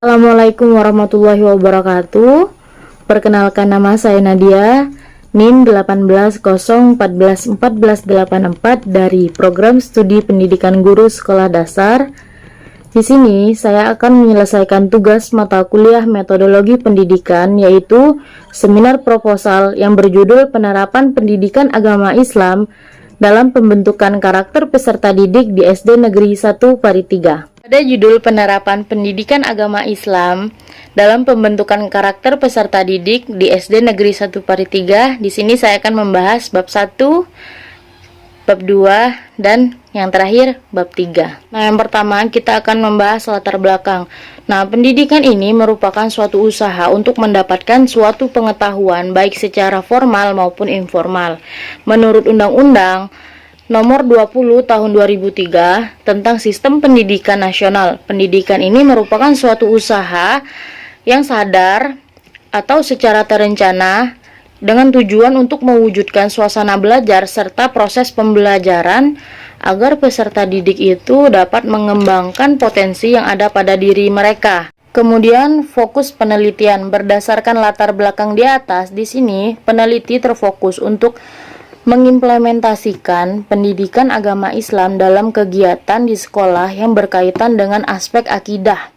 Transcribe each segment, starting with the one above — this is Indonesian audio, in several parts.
Assalamualaikum warahmatullahi wabarakatuh. Perkenalkan, nama saya Nadia, NIM 1801414184 dari Program Studi Pendidikan Guru Sekolah Dasar. Di sini saya akan menyelesaikan tugas mata kuliah Metodologi Pendidikan, yaitu seminar proposal yang berjudul Penerapan Pendidikan Agama Islam dalam Pembentukan Karakter Peserta Didik di SD Negeri 1 Pari 3. Pada judul Penerapan Pendidikan Agama Islam dalam Pembentukan Karakter Peserta Didik di SD Negeri 1 Pari 3, di sini saya akan membahas bab 1, bab 2, dan yang terakhir bab 3. Nah, yang pertama kita akan membahas latar belakang. Nah, pendidikan ini merupakan suatu usaha untuk mendapatkan suatu pengetahuan baik secara formal maupun informal. Menurut Undang-Undang Nomor 20 Tahun 2003 tentang Sistem Pendidikan Nasional, pendidikan ini merupakan suatu usaha yang sadar atau secara terencana dengan tujuan untuk mewujudkan suasana belajar serta proses pembelajaran agar peserta didik itu dapat mengembangkan potensi yang ada pada diri mereka. Kemudian fokus penelitian berdasarkan latar belakang di atas. Di sini peneliti terfokus untuk mengimplementasikan pendidikan agama Islam dalam kegiatan di sekolah yang berkaitan dengan aspek akidah.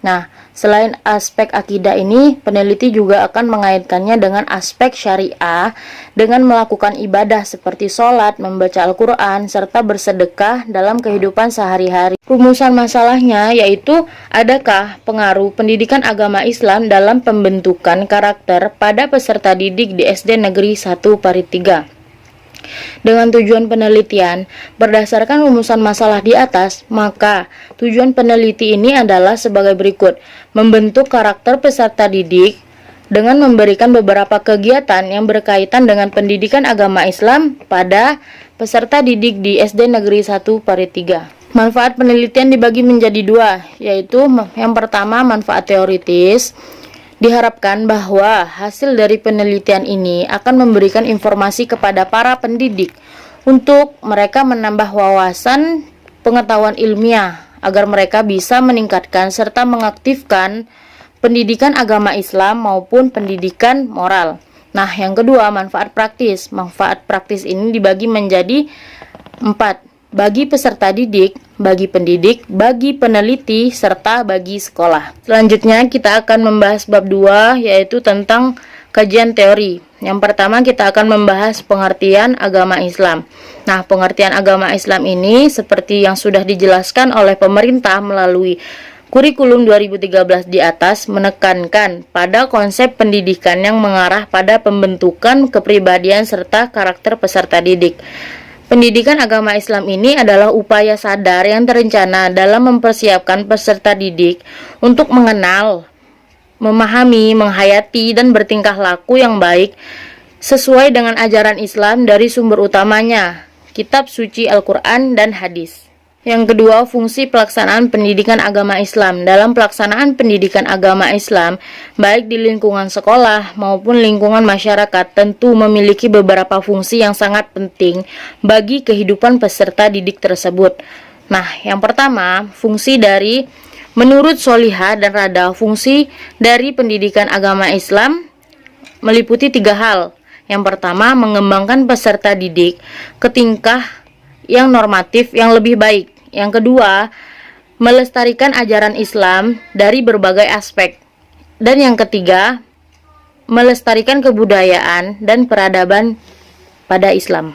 Nah, selain aspek akidah ini, peneliti juga akan mengaitkannya dengan aspek syariah dengan melakukan ibadah seperti sholat, membaca Al-Quran, serta bersedekah dalam kehidupan sehari-hari. Rumusan masalahnya yaitu, adakah pengaruh pendidikan agama Islam dalam pembentukan karakter pada peserta didik di SD Negeri 1 Pari 3? Dengan tujuan penelitian, berdasarkan rumusan masalah di atas, maka tujuan peneliti ini adalah sebagai berikut: membentuk karakter peserta didik dengan memberikan beberapa kegiatan yang berkaitan dengan pendidikan agama Islam pada peserta didik di SD Negeri 1 Pari 3. Manfaat penelitian dibagi menjadi dua, yaitu yang pertama manfaat teoritis. Diharapkan bahwa hasil dari penelitian ini akan memberikan informasi kepada para pendidik untuk mereka menambah wawasan pengetahuan ilmiah agar mereka bisa meningkatkan serta mengaktifkan pendidikan agama Islam maupun pendidikan moral. Nah, yang kedua, manfaat praktis. Manfaat praktis ini dibagi menjadi 4. Bagi peserta didik, bagi pendidik, bagi peneliti, serta bagi sekolah. Selanjutnya kita akan membahas bab 2, yaitu tentang kajian teori. Yang pertama kita akan membahas pengertian agama Islam. Nah, pengertian agama Islam ini seperti yang sudah dijelaskan oleh pemerintah melalui Kurikulum 2013 di atas menekankan pada konsep pendidikan yang mengarah pada pembentukan kepribadian serta karakter peserta didik. Pendidikan agama Islam ini adalah upaya sadar yang terencana dalam mempersiapkan peserta didik untuk mengenal, memahami, menghayati, dan bertingkah laku yang baik sesuai dengan ajaran Islam dari sumber utamanya, kitab suci Al-Quran dan hadis. Yang kedua, fungsi pelaksanaan pendidikan agama Islam. Dalam pelaksanaan pendidikan agama Islam, baik di lingkungan sekolah maupun lingkungan masyarakat, tentu memiliki beberapa fungsi yang sangat penting bagi kehidupan peserta didik tersebut. Nah, yang pertama, fungsi dari menurut Solihah dan Rada, fungsi dari pendidikan agama Islam meliputi 3 hal. Yang pertama, mengembangkan peserta didik ke tingkah yang normatif yang lebih baik. Yang kedua, melestarikan ajaran Islam dari berbagai aspek. Dan yang ketiga, melestarikan kebudayaan dan peradaban pada Islam.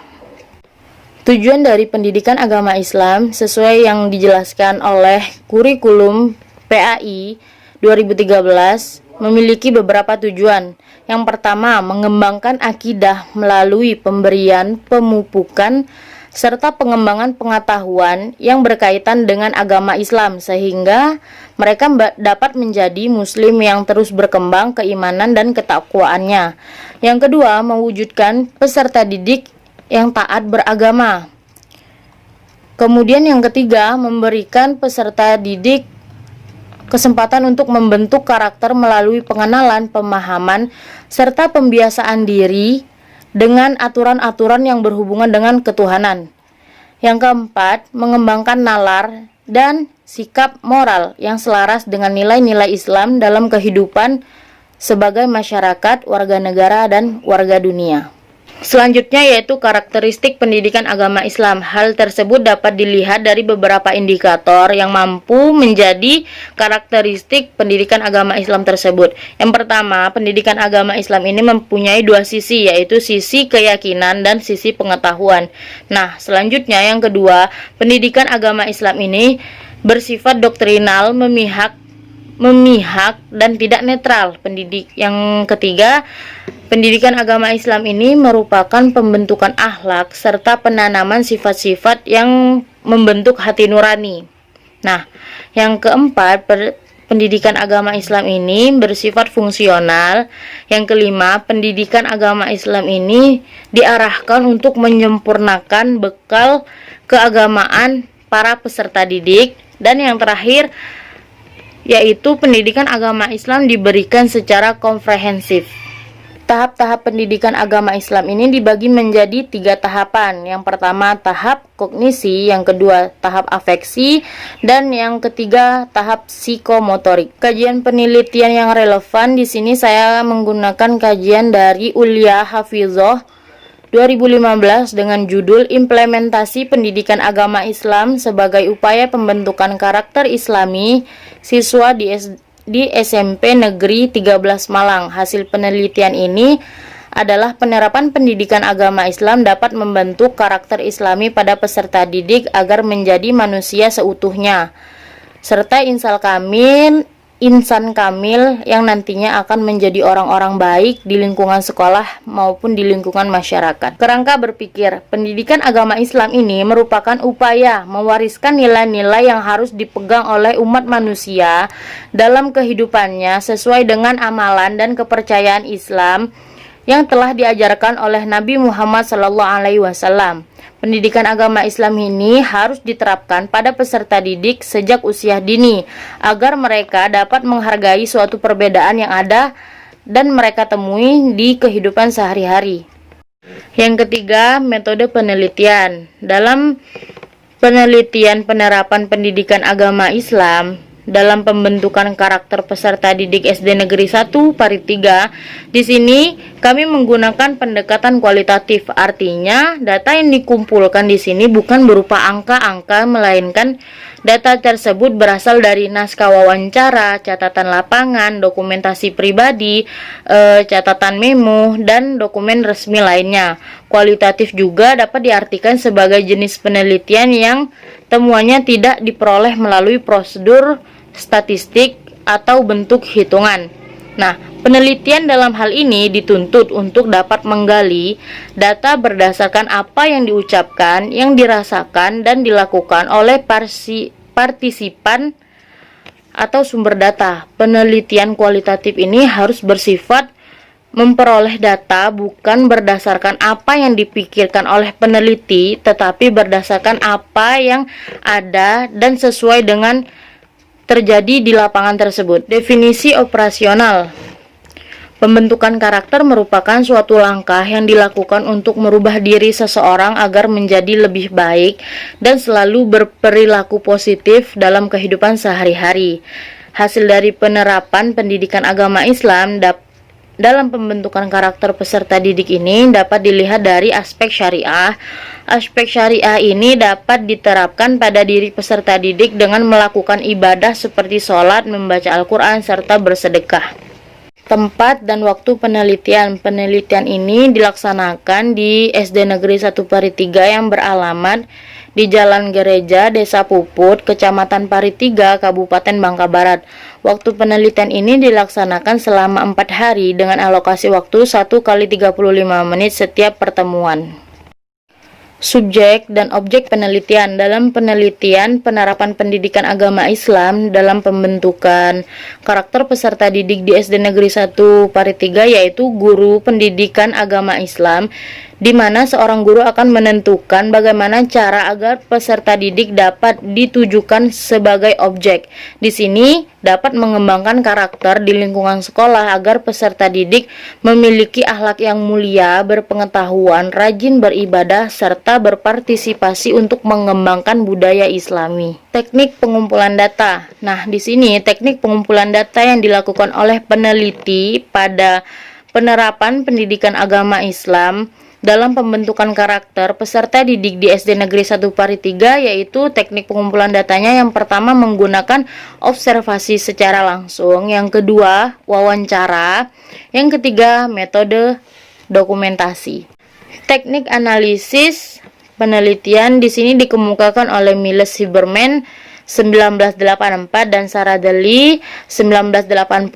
Tujuan dari pendidikan agama Islam sesuai yang dijelaskan oleh Kurikulum PAI 2013 memiliki beberapa tujuan. Yang pertama, mengembangkan akidah melalui pemberian pemupukan serta pengembangan pengetahuan yang berkaitan dengan agama Islam sehingga mereka dapat menjadi muslim yang terus berkembang keimanan dan ketakwaannya. Yang kedua, mewujudkan peserta didik yang taat beragama. Kemudian yang ketiga, memberikan peserta didik kesempatan untuk membentuk karakter melalui pengenalan, pemahaman, serta pembiasaan diri dengan aturan-aturan yang berhubungan dengan ketuhanan. Yang keempat, mengembangkan nalar dan sikap moral yang selaras dengan nilai-nilai Islam dalam kehidupan sebagai masyarakat, warga negara, dan warga dunia. Selanjutnya yaitu karakteristik pendidikan agama Islam. Hal tersebut dapat dilihat dari beberapa indikator yang mampu menjadi karakteristik pendidikan agama Islam tersebut. Yang pertama, pendidikan agama Islam ini mempunyai dua sisi, yaitu sisi keyakinan dan sisi pengetahuan. Nah, selanjutnya yang kedua, pendidikan agama Islam ini bersifat doktrinal, memihak dan tidak netral. Yang ketiga, pendidikan agama Islam ini merupakan pembentukan akhlak serta penanaman sifat-sifat yang membentuk hati nurani. Nah, yang keempat, pendidikan agama Islam ini bersifat fungsional. Yang kelima, pendidikan agama Islam ini diarahkan untuk menyempurnakan bekal keagamaan para peserta didik. Dan yang terakhir, yaitu pendidikan agama Islam diberikan secara komprehensif. Tahap-tahap pendidikan agama Islam ini dibagi menjadi 3 tahapan. Yang pertama tahap kognisi, yang kedua tahap afeksi, dan yang ketiga tahap psikomotorik. Kajian penelitian yang relevan di sini saya menggunakan kajian dari Ulia Hafizah 2015 dengan judul Implementasi Pendidikan Agama Islam sebagai Upaya Pembentukan Karakter Islami Siswa di SMP Negeri 13 Malang. Hasil penelitian ini adalah penerapan pendidikan agama Islam dapat membentuk karakter Islami pada peserta didik agar menjadi manusia seutuhnya, serta insan kamil yang nantinya akan menjadi orang-orang baik di lingkungan sekolah maupun di lingkungan masyarakat. Kerangka berpikir, pendidikan agama Islam ini merupakan upaya mewariskan nilai-nilai yang harus dipegang oleh umat manusia dalam kehidupannya sesuai dengan amalan dan kepercayaan Islam yang telah diajarkan oleh Nabi Muhammad SAW. Pendidikan agama Islam ini harus diterapkan pada peserta didik sejak usia dini agar mereka dapat menghargai suatu perbedaan yang ada dan mereka temui di kehidupan sehari-hari. Yang ketiga, metode penelitian. Dalam penelitian penerapan pendidikan agama Islam dalam pembentukan karakter peserta didik SD Negeri 1 Parit 3. Di sini kami menggunakan pendekatan kualitatif, artinya data yang dikumpulkan di sini bukan berupa angka-angka, melainkan data tersebut berasal dari naskah wawancara, catatan lapangan, dokumentasi pribadi, catatan memo, dan dokumen resmi lainnya. Kualitatif juga dapat diartikan sebagai jenis penelitian yang temuannya tidak diperoleh melalui prosedur statistik atau bentuk hitungan. Nah, penelitian dalam hal ini dituntut untuk dapat menggali data berdasarkan apa yang diucapkan, yang dirasakan, dan dilakukan oleh partisipan atau sumber data. Penelitian kualitatif ini harus bersifat memperoleh data bukan berdasarkan apa yang dipikirkan oleh peneliti, tetapi berdasarkan apa yang ada dan sesuai dengan terjadi di lapangan tersebut. Definisi operasional. Pembentukan karakter merupakan suatu langkah yang dilakukan untuk merubah diri seseorang agar menjadi lebih baik dan selalu berperilaku positif dalam kehidupan sehari-hari. Hasil dari penerapan pendidikan agama Islam dalam pembentukan karakter peserta didik ini dapat dilihat dari aspek syariah. Aspek syariah ini dapat diterapkan pada diri peserta didik dengan melakukan ibadah seperti sholat, membaca Al-Quran, serta bersedekah. Tempat dan waktu penelitian. Penelitian ini dilaksanakan di SD Negeri 1 Parit 3 yang beralamat di Jalan Gereja, Desa Puput, Kecamatan Parit 3, Kabupaten Bangka Barat. Waktu penelitian ini dilaksanakan selama 4 hari dengan alokasi waktu 1 kali 35 menit setiap pertemuan. Subjek dan objek penelitian. Dalam penelitian penerapan pendidikan agama Islam dalam pembentukan karakter peserta didik di SD Negeri 1 Parit 3 yaitu guru pendidikan agama Islam di mana seorang guru akan menentukan bagaimana cara agar peserta didik dapat ditujukan sebagai objek. Di sini dapat mengembangkan karakter di lingkungan sekolah agar peserta didik memiliki akhlak yang mulia, berpengetahuan, rajin beribadah, serta berpartisipasi untuk mengembangkan budaya Islami. Teknik pengumpulan data. Nah, di sini teknik pengumpulan data yang dilakukan oleh peneliti pada penerapan pendidikan agama Islam dalam pembentukan karakter peserta didik di SD Negeri 1 Pari 3, yaitu teknik pengumpulan datanya yang pertama menggunakan observasi secara langsung, yang kedua wawancara, yang ketiga metode dokumentasi. Teknik analisis penelitian di sini dikemukakan oleh Miles Huberman 1984 dan Saradali 1980,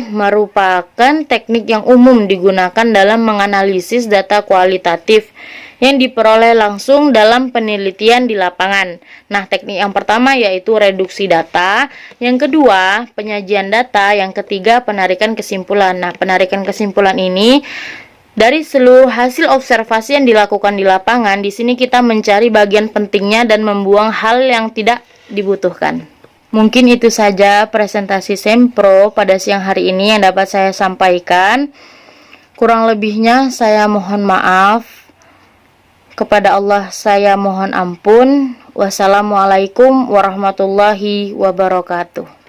merupakan teknik yang umum digunakan dalam menganalisis data kualitatif yang diperoleh langsung dalam penelitian di lapangan. Nah, teknik yang pertama yaitu reduksi data, yang kedua penyajian data, yang ketiga penarikan kesimpulan. Nah, penarikan kesimpulan ini dari seluruh hasil observasi yang dilakukan di lapangan. Di sini kita mencari bagian pentingnya dan membuang hal yang tidak dibutuhkan. Mungkin itu saja presentasi Sempro pada siang hari ini yang dapat saya sampaikan. Kurang lebihnya saya mohon maaf. Kepada Allah saya mohon ampun. Wassalamualaikum warahmatullahi wabarakatuh.